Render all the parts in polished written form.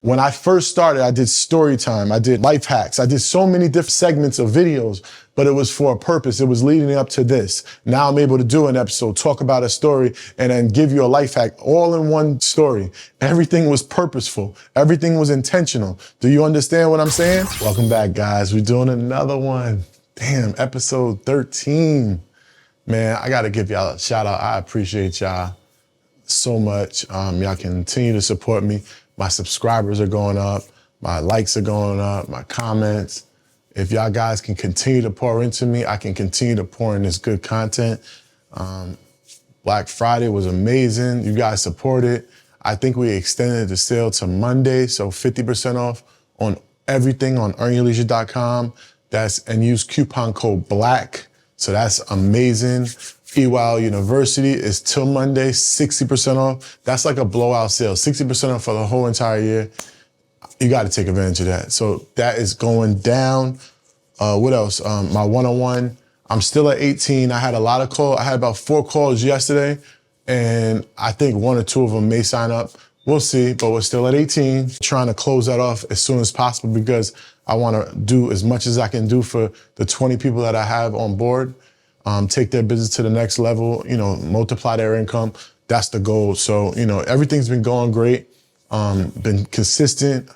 When I first started, I did story time, I did life hacks, I did so many different segments of videos, but it was for a purpose. It was leading up to this. Now I'm able to do an episode, talk about a story, and then give you a life hack all in one story. Everything was purposeful. Everything was intentional. Do you understand what I'm saying? Welcome back, guys. We're doing another one. Damn, episode 13. Man, I gotta give y'all a shout out. I appreciate y'all so much. Y'all continue to support me. My subscribers are going up, my likes are going up, my comments. If y'all guys can continue to pour into me, I can continue to pour in this good content. Black Friday was amazing. You guys supported. I think we extended the sale to Monday, so 50% off on everything on earnyourleisure.com. And use coupon code BLACK. So that's amazing. EWOW University is till Monday, 60% off. That's like a blowout sale, 60% off for the whole entire year. You got to take advantage of that. So that is going down. What else? My one-on-one, I'm still at 18. I had a lot of calls. I had about 4 calls yesterday, and I think 1 or 2 of them may sign up. We'll see, but we're still at 18. Trying to close that off as soon as possible because I want to do as much as I can do for the 20 people that I have on board. Take their business to the next level, multiply their income. That's the goal. So, everything's been going great. Been consistent,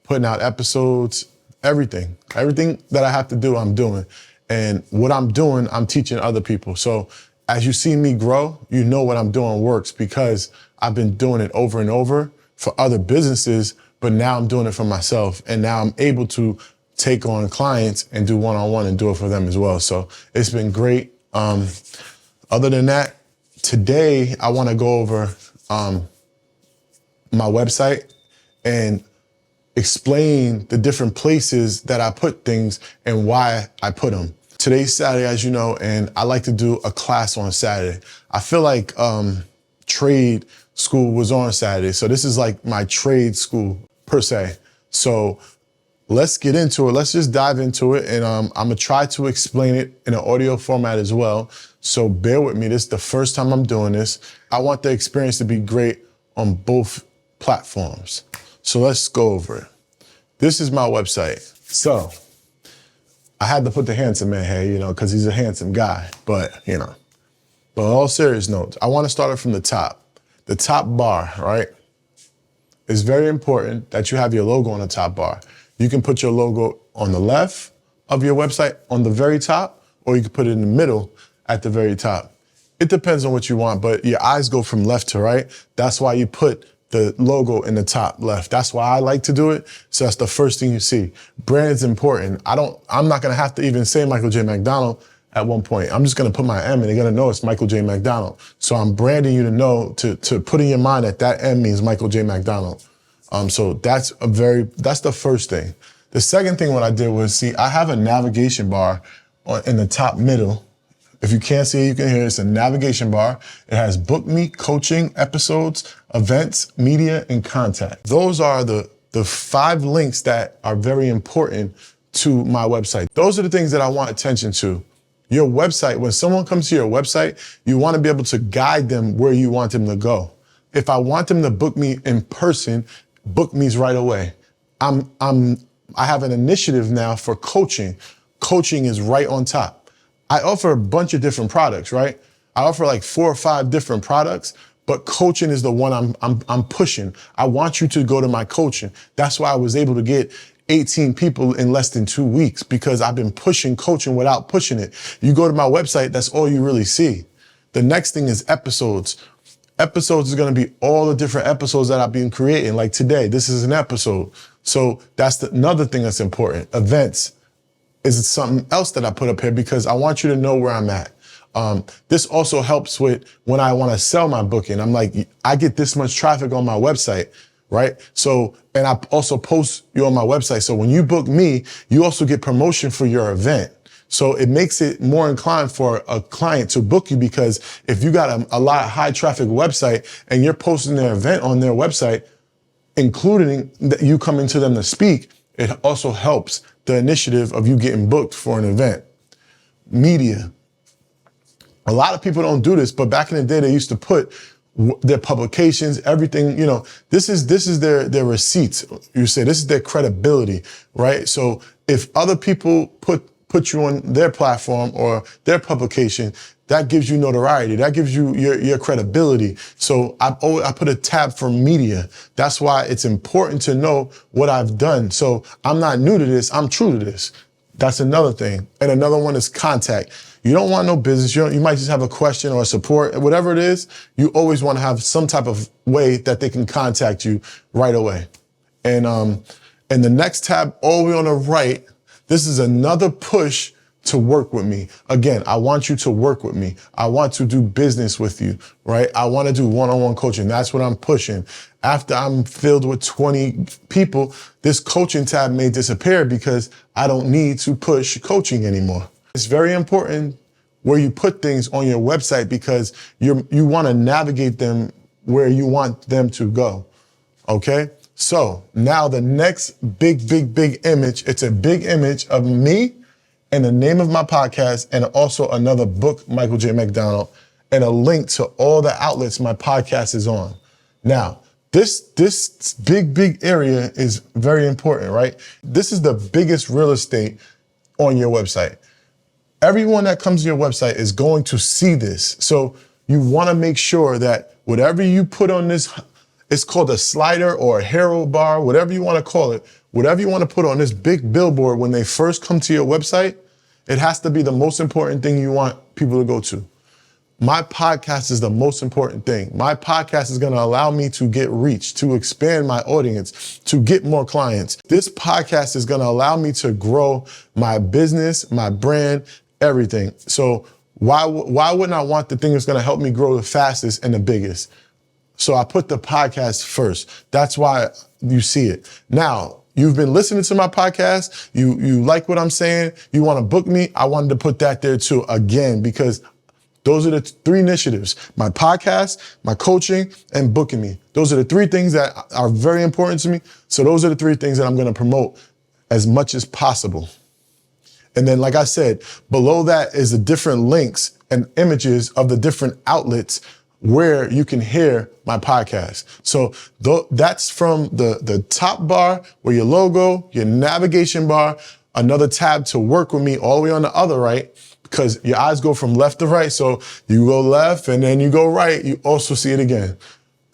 putting out episodes, everything that I have to do, I'm doing. And what I'm doing, I'm teaching other people. So as you see me grow, you know what I'm doing works because I've been doing it over and over for other businesses, but now I'm doing it for myself. And now I'm able to take on clients and do one-on-one and do it for them as well. So it's been great. Other than that, today I want to go over my website and explain the different places that I put things and why I put them. Today's Saturday, as you know, and I like to do a class on Saturday. I feel like trade school was on Saturday. So this is like my trade school per se. So let's get into it. Let's just dive into it. And I'm going to try to explain it in an audio format as well. So bear with me. This is the first time I'm doing this. I want the experience to be great on both platforms. So let's go over it. This is my website. So I had to put the handsome man here, because he's a handsome guy. But on all serious notes, I want to start it from the top. The top bar, right? It's very important that you have your logo on the top bar. You can put your logo on the left of your website on the very top, or you can put it in the middle at the very top. It depends on what you want, but your eyes go from left to right. That's why you put the logo in the top left. That's why I like to do it. So that's the first thing you see. Brand is important. I'm not gonna have to even say Michael J. MacDonald at one point. I'm just gonna put my M and they're gonna know it's Michael J. MacDonald. So I'm branding you to know, to put in your mind that M means Michael J. MacDonald. So that's the first thing. The second thing what I did was, I have a navigation bar in the top middle. If you can't see it, you can hear it. It's a navigation bar. It has book me, coaching, episodes, events, media, and contact. Those are the 5 links that are very important to my website. Those are the things that I want attention to. Your website, when someone comes to your website, you want to be able to guide them where you want them to go. If I want them to book me in person, book me's right away. I have an initiative now for coaching. Coaching is right on top. I offer a bunch of different products, right? I offer like 4 or 5 different products, but coaching is the one I'm pushing. I want you to go to my coaching. That's why I was able to get 18 people in less than 2 weeks because I've been pushing coaching without pushing it. You go to my website, that's all you really see. The next thing is episodes. Episodes is going to be all the different episodes that I've been creating. Like today, this is an episode. So that's another thing that's important. Events is something else that I put up here because I want you to know where I'm at. This also helps with when I want to sell my booking. I'm like, I get this much traffic on my website, right? So, and I also post you on my website. So when you book me, you also get promotion for your event. So it makes it more inclined for a client to book you because if you got a lot of high traffic website and you're posting their event on their website, including you coming to them to speak, it also helps the initiative of you getting booked for an event. Media. A lot of people don't do this, but back in the day, they used to put their publications, everything, this is their receipts. You say this is their credibility, right? So if other people put you on their platform or their publication, that gives you notoriety. That gives you your credibility. So I put a tab for media. That's why it's important to know what I've done. So I'm not new to this. I'm true to this. That's another thing. And another one is contact. You don't want no business. You might just have a question or support, whatever it is. You always want to have some type of way that they can contact you right away. And the next tab all the way on the right, this is another push to work with me. Again, I want you to work with me. I want to do business with you, right? I want to do one-on-one coaching. That's what I'm pushing. After I'm filled with 20 people, this coaching tab may disappear because I don't need to push coaching anymore. It's very important where you put things on your website because you want to navigate them where you want them to go, okay? So now the next big image, it's a big image of me and the name of my podcast and also another book, Michael J. MacDonald, and a link to all the outlets my podcast is on. Now, this big area is very important, right? This is the biggest real estate on your website. Everyone that comes to your website is going to see this. So you want to make sure that whatever you put on this, it's called a slider or a hero bar, whatever you want to call it, whatever you want to put on this big billboard when they first come to your website, it has to be the most important thing you want people to go to. My podcast is the most important thing. My podcast is going to allow me to get reach, to expand my audience, to get more clients. This podcast is going to allow me to grow my business, my brand, everything. So why wouldn't I want the thing that's going to help me grow the fastest and the biggest? So I put the podcast first. That's why you see it. Now, you've been listening to my podcast. You like what I'm saying. You want to book me. I wanted to put that there too, again, because those are the three initiatives: my podcast, my coaching, and booking me. Those are the three things that are very important to me. So those are the three things that I'm going to promote as much as possible. And then, like I said, below that is the different links and images of the different outlets where you can hear my podcast. So that's from the top bar where your logo, your navigation bar, another tab to work with me all the way on the other right, because your eyes go from left to right. So you go left and then you go right, you also see it again.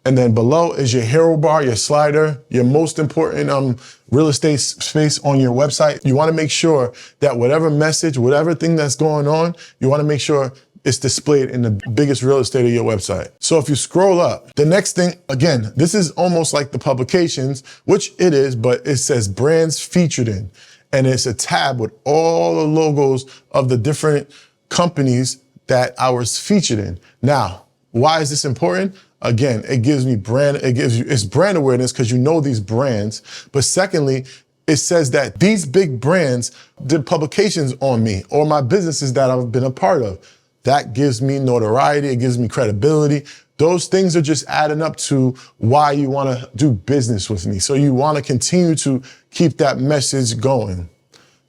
And then below is your hero bar, your slider, your most important real estate space on your website. You want to make sure that whatever message, whatever thing that's going on, you want to make sure it's displayed in the biggest real estate of your website. So if you scroll up, the next thing, again, this is almost like the publications, which it is, but it says brands featured in. And it's a tab with all the logos of the different companies that I was featured in. Now, why is this important? Again, it gives me it's brand awareness because you know these brands. But secondly, it says that these big brands did publications on me or my businesses that I've been a part of. That gives me notoriety. It gives me credibility. Those things are just adding up to why you want to do business with me. So you want to continue to keep that message going.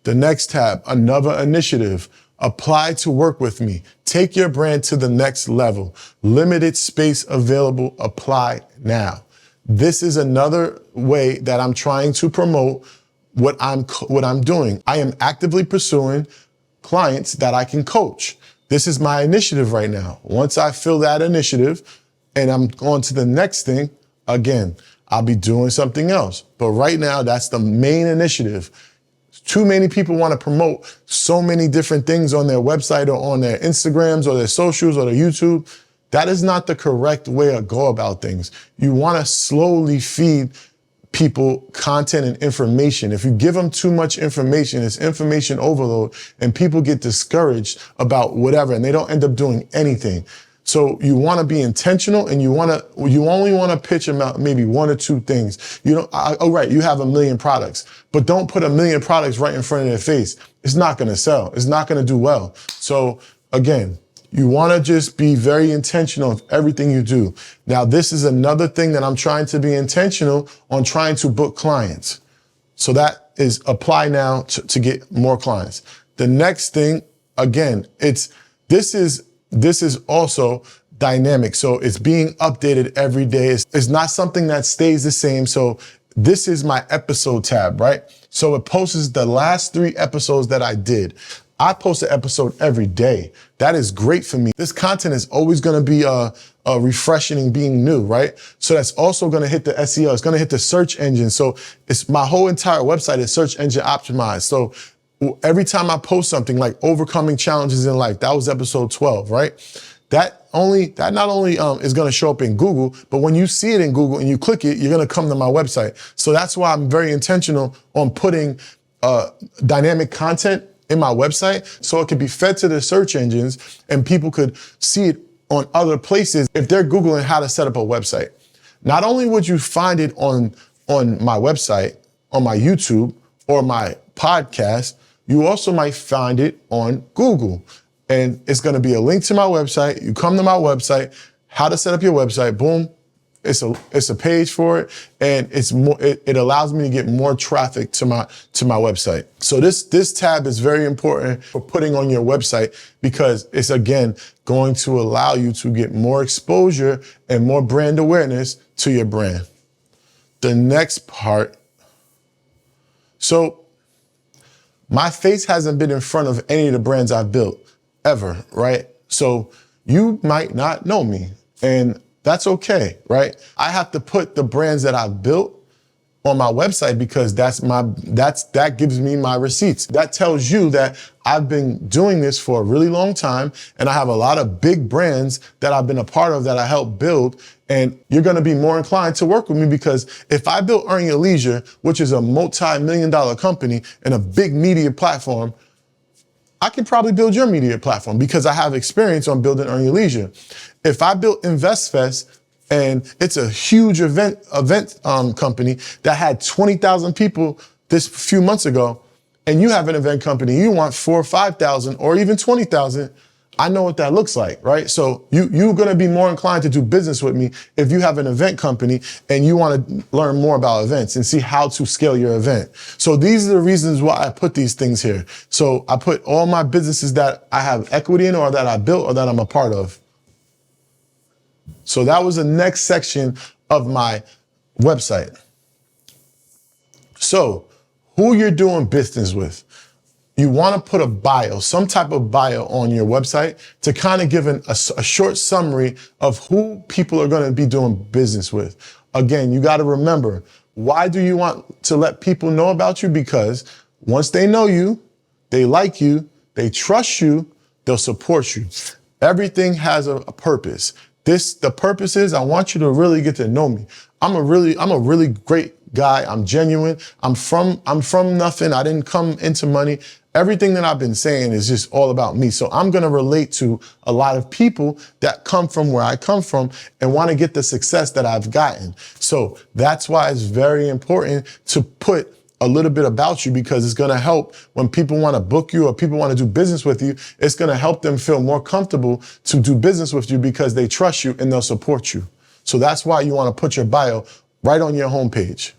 The next tab, another initiative. Apply to work with me. Take your brand to the next level. Limited space available. Apply now. This is another way that I'm trying to promote what I'm doing. I am actively pursuing clients that I can coach. This is my initiative right now. Once I fill that initiative and I'm on to the next thing, again, I'll be doing something else. But right now, that's the main initiative. Too many people want to promote so many different things on their website or on their Instagrams or their socials or their YouTube. That is not the correct way to go about things. You want to slowly feed people content and information. If you give them too much information, it's information overload and people get discouraged about whatever and they don't end up doing anything. So you want to be intentional and you only want to pitch them out maybe one or two things. You have 1 million products, but don't put 1 million products right in front of their face. It's not going to sell. It's not going to do well. So again, you want to just be very intentional of everything you do. Now, this is another thing that I'm trying to be intentional on trying to book clients. So that is apply now to get more clients. The next thing, again, this is also dynamic. So it's being updated every day. It's not something that stays the same. So this is my episode tab, right? So it posts the last 3 episodes that I did. I post an episode every day. That is great for me. This content is always gonna be refreshing and being new, right? So that's also gonna hit the SEO. It's gonna hit the search engine. So it's my whole entire website is search engine optimized. So every time I post something like overcoming challenges in life, that was episode 12, right? That not only is gonna show up in Google, but when you see it in Google and you click it, you're gonna come to my website. So that's why I'm very intentional on putting dynamic content in my website so it could be fed to the search engines and people could see it on other places if they're Googling how to set up a website. Not only would you find it on my website, on my YouTube or my podcast, you also might find it on Google. And it's gonna be a link to my website. You come to my website, how to set up your website, boom. It's a page for it, and it allows me to get more traffic to my website. So this tab is very important for putting on your website because it's again going to allow you to get more exposure and more brand awareness to your brand. The next part. So my face hasn't been in front of any of the brands I've built ever, right? So you might not know me, and that's okay, right? I have to put the brands that I've built on my website because that gives me my receipts. That tells you that I've been doing this for a really long time and I have a lot of big brands that I've been a part of that I helped build, and you're gonna be more inclined to work with me because if I built Earn Your Leisure, which is a multi-million-dollar company and a big media platform, I can probably build your media platform because I have experience on building Earn Your Leisure. If I built InvestFest and it's a huge event company that had 20,000 people this few months ago, and you have an event company, you want 4,000 or 5,000 or even 20,000, I know what that looks like, right? So you're gonna be more inclined to do business with me if you have an event company and you wanna learn more about events and see how to scale your event. So these are the reasons why I put these things here. So I put all my businesses that I have equity in or that I built or that I'm a part of. So that was the next section of my website. So who you're doing business with. You want to put a bio, some type of bio on your website to kind of give a short summary of who people are going to be doing business with. Again, you got to remember, why do you want to let people know about you? Because once they know you, they like you, they trust you, they'll support you. Everything has a purpose. The purpose is I want you to really get to know me. I'm a really great guy. I'm genuine. I'm from nothing. I didn't come into money. Everything that I've been saying is just all about me. So I'm going to relate to a lot of people that come from where I come from and want to get the success that I've gotten. So that's why it's very important to put a little bit about you, because it's going to help when people want to book you or people want to do business with you. It's going to help them feel more comfortable to do business with you because they trust you and they'll support you. So that's why you want to put your bio right on your homepage.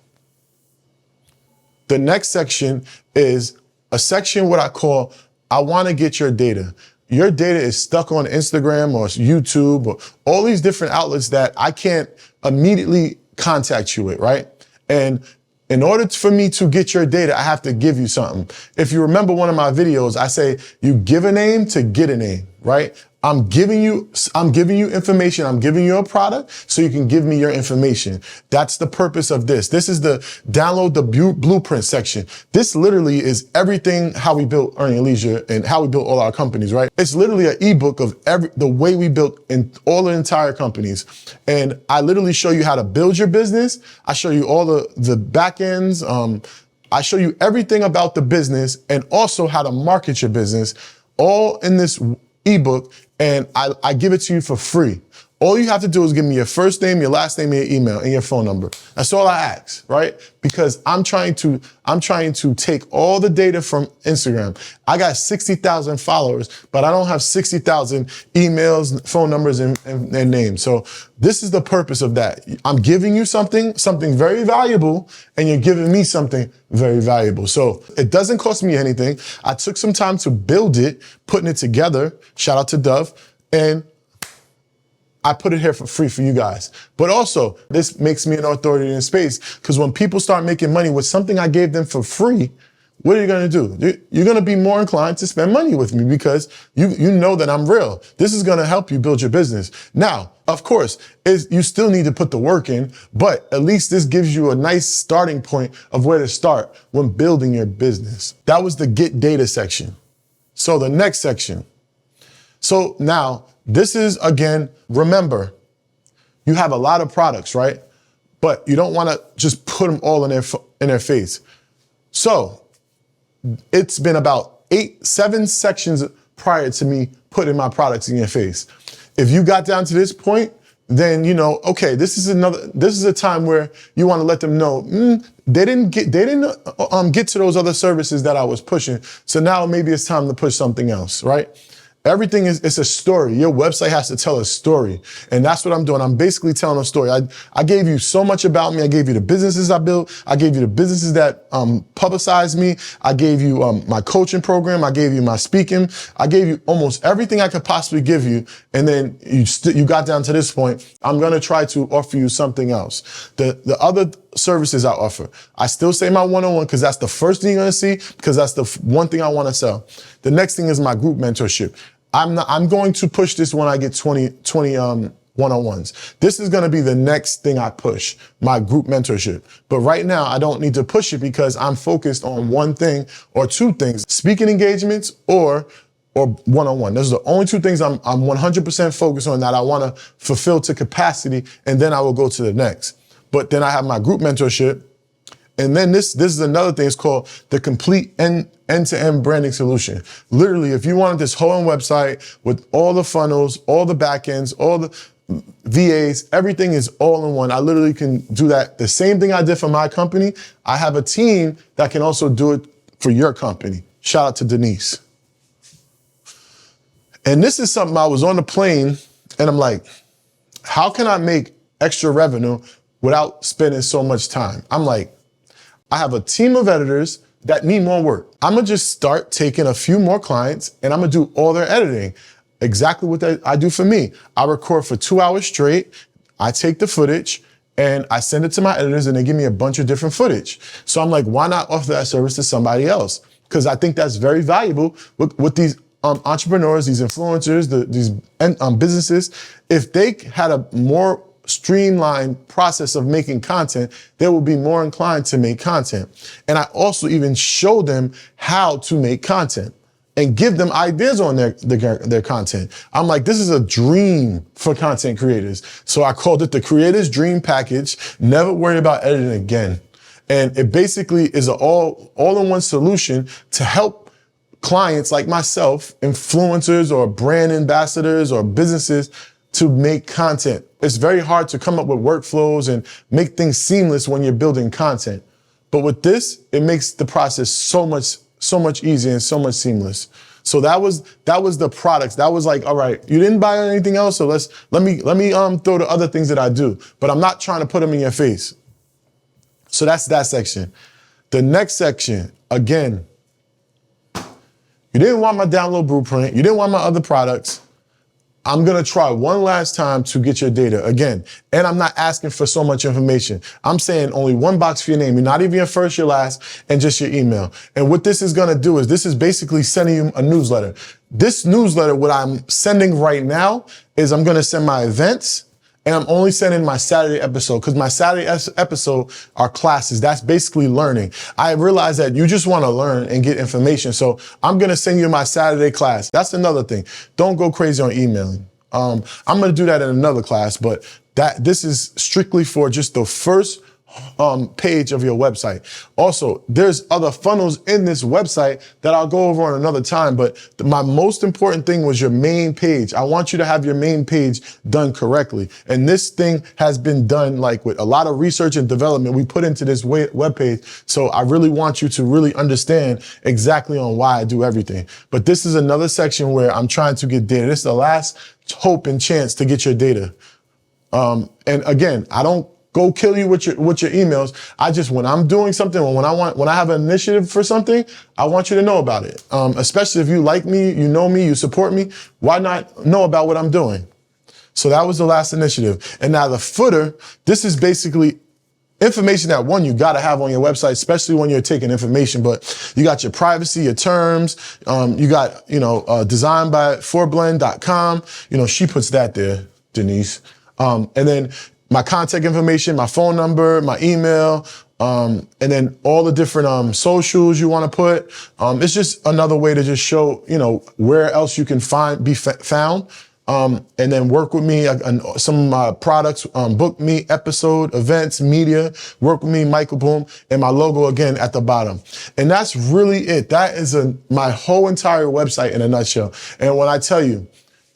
The next section is a section what I call, I want to get your data. Your data is stuck on Instagram or YouTube or all these different outlets that I can't immediately contact you with, right? And in order for me to get your data, I have to give you something. If you remember one of my videos, I say you give a name to get a name, right? I'm giving you information. I'm giving you a product so you can give me your information. That's the purpose of this. This is the download the blueprint section. This literally is everything how we built Earn Your Leisure and how we built all our companies, right? It's literally an ebook of the way we built in all the entire companies. And I literally show you how to build your business. I show you all the back ends. I show you everything about the business and also how to market your business, all in this ebook, and I give it to you for free. All you have to do is give me your first name, your last name, your email, and your phone number. That's all I ask, right? Because I'm trying to take all the data from Instagram. I got 60,000 followers, but I don't have 60,000 emails, phone numbers, and names. So this is the purpose of that. I'm giving you something very valuable, and you're giving me something very valuable. So it doesn't cost me anything. I took some time to build it, putting it together. Shout out to Dove. And I put it here for free for you guys. But also, this makes me an authority in space, because when people start making money with something I gave them for free, what are you gonna do? You're gonna be more inclined to spend money with me because you know that I'm real. This is gonna help you build your business. Now, of course, you still need to put the work in, but at least this gives you a nice starting point of where to start when building your business. That was the get data section. So the next section. So now, this is, again, remember, you have a lot of products, right? But you don't wanna just put them all in their face. So, it's been about 7 sections prior to me putting my products in your face. If you got down to this point, then you know, okay, this is a time where you want to let them know they didn't get to those other services that I was pushing. So now maybe it's time to push something else, right? Everything it's a story. Your website has to tell a story. And that's what I'm doing. I'm basically telling a story. I gave you so much about me. I gave you the businesses I built. I gave you the businesses that publicized me. I gave you my coaching program. I gave you my speaking. I gave you almost everything I could possibly give you. And then you got down to this point. I'm going to try to offer you something else. The other services I offer, I still say my one-on-one because that's the first thing you're going to see, because that's the one thing I want to sell. The next thing is my group mentorship. I'm going to push this when I get 20 one-on-ones. This is going to be the next thing I push, my group mentorship. But right now, I don't need to push it because I'm focused on one thing or two things, speaking engagements or one-on-one. Those are the only two things I'm 100% focused on that I want to fulfill to capacity, and then I will go to the next. But then I have my group mentorship. And then this is another thing. It's called the complete end-to-end branding solution. Literally, if you wanted this whole website with all the funnels, all the backends, all the VAs, everything is all in one. I literally can do that. The same thing I did for my company, I have a team that can also do it for your company. Shout out to Denise. And this is something I was on the plane and I'm like, how can I make extra revenue without spending so much time? I'm like, I have a team of editors that need more work. I'm gonna just start taking a few more clients and I'm gonna do all their editing. Exactly what I do for me. I record for 2 hours straight. I take the footage and I send it to my editors and they give me a bunch of different footage. So I'm like, why not offer that service to somebody else? Because I think that's very valuable with these entrepreneurs, these influencers, these businesses. If they had a more streamlined process of making content, they will be more inclined to make content. And I also even show them how to make content and give them ideas on their content. I'm like, this is a dream for content creators. So I called it the Creator's Dream Package. Never worry about editing again. And it basically is an all-in-one solution to help clients like myself, influencers or brand ambassadors or businesses, to make content. It's very hard to come up with workflows and make things seamless when you're building content. But with this, it makes the process so much easier and so much seamless. So that was the products. That was like, all right, you didn't buy anything else, so let me throw the other things that I do. But I'm not trying to put them in your face. So that's that section. The next section, again, you didn't want my download blueprint. You didn't want my other products. I'm gonna try one last time to get your data again. And I'm not asking for so much information. I'm saying only one box for your name. You're not even your first, your last, and just your email. And what this is gonna do is this is basically sending you a newsletter. This newsletter, what I'm sending right now is I'm gonna send my events, and I'm only sending my Saturday episode because my Saturday episode are classes. That's basically learning. I realize that you just want to learn and get information. So I'm going to send you my Saturday class. That's another thing. Don't go crazy on emailing. I'm going to do that in another class, but this is strictly for just the first page of your website. Also, there's other funnels in this website that I'll go over on another time, but my most important thing was your main page. I want you to have your main page done correctly. And this thing has been done like with a lot of research and development we put into this web page. So I really want you to really understand exactly on why I do everything. But this is another section where I'm trying to get data. This is the last hope and chance to get your data. And again, I don't go kill you with your emails. When I'm doing something, or when I have an initiative for something, I want you to know about it. Especially if you like me, you know me, you support me, why not know about what I'm doing? So that was the last initiative. And now the footer, this is basically information that one, you gotta have on your website, especially when you're taking information, but you got your privacy, your terms, you got, designed by forblend.com. She puts that there, Denise. And then my contact information, my phone number, my email, and then all the different socials you want to put. It's just another way to just show, where else you can be found. And then work with me on some of my products, book me, episode, events, media, work with me, Michael Boom, and my logo again at the bottom. And that's really it. That is my whole entire website in a nutshell. And when I tell you,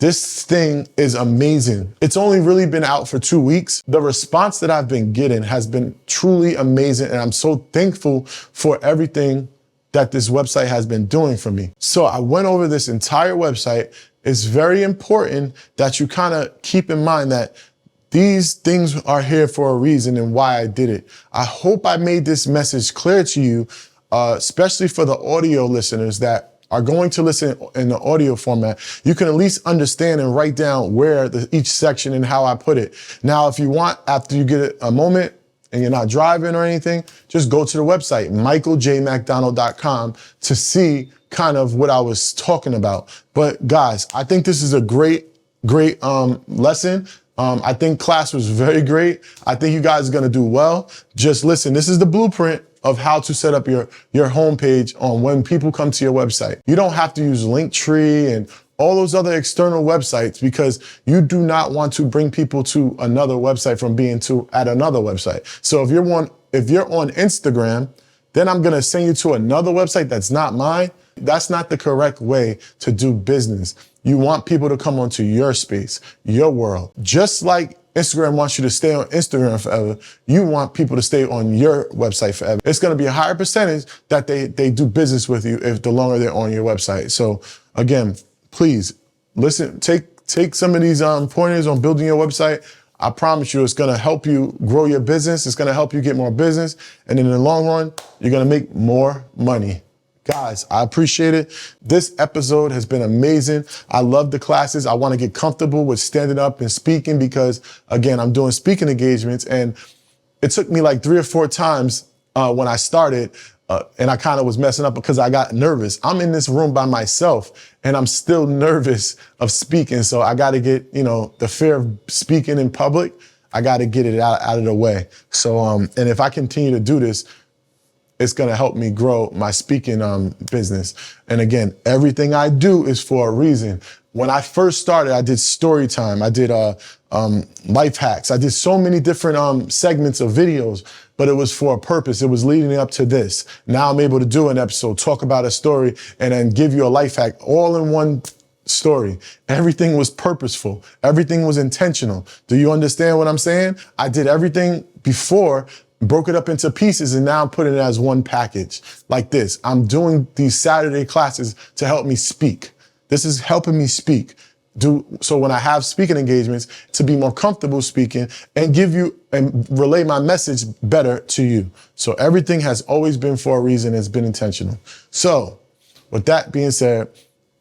this thing is amazing. It's only really been out for 2 weeks. The response that I've been getting has been truly amazing. And I'm so thankful for everything that this website has been doing for me. So I went over this entire website. It's very important that you kind of keep in mind that these things are here for a reason and why I did it. I hope I made this message clear to you, especially for the audio listeners that are going to listen in the audio format. You can at least understand and write down where each section and how I put it. Now, if you want, after you get a moment and you're not driving or anything, just go to the website, michaeljmacdonald.com, to see kind of what I was talking about. But guys, I think this is a great lesson. I think class was very great. I think you guys are gonna do well. Just listen, this is the blueprint of how to set up your homepage on when people come to your website. You don't have to use Linktree and all those other external websites because you do not want to bring people to another website from being at another website. So if you're on Instagram, then I'm gonna send you to another website that's not mine. That's not the correct way to do business. You want people to come onto your space, your world. Just like Instagram wants you to stay on Instagram forever, you want people to stay on your website forever. It's gonna be a higher percentage that they do business with you if the longer they're on your website. So again, please listen, take some of these pointers on building your website. I promise you it's gonna help you grow your business. It's gonna help you get more business. And in the long run, you're gonna make more money. Guys, I appreciate it. This episode has been amazing. I love the classes. I want to get comfortable with standing up and speaking because, again, I'm doing speaking engagements. And it took me like 3 or 4 times when I started and I kind of was messing up because I got nervous. I'm in this room by myself and I'm still nervous of speaking. So I got to get, the fear of speaking in public, I got to get it out of the way. So, and if I continue to do this, it's gonna help me grow my speaking business. And again, everything I do is for a reason. When I first started, I did story time, I did life hacks, I did so many different segments of videos, but it was for a purpose. It was leading up to this. Now I'm able to do an episode, talk about a story, and then give you a life hack all in one story. Everything was purposeful. Everything was intentional. Do you understand what I'm saying? I did everything before, broke it up into pieces, and now I'm putting it as one package like this. I'm doing these Saturday classes to help me speak. This is helping me speak. So when I have speaking engagements, to be more comfortable speaking and give you and relay my message better to you. So everything has always been for a reason. It's been intentional. So with that being said,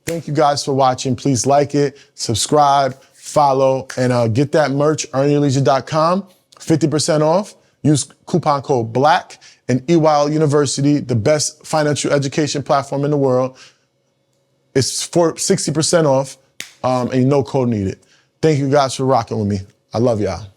thank you guys for watching. Please like it, subscribe, follow, and get that merch, earnyourleisure.com, 50% off. Use coupon code BLACK and EYL University, the best financial education platform in the world. It's for 60% off and no code needed. Thank you guys for rocking with me. I love y'all.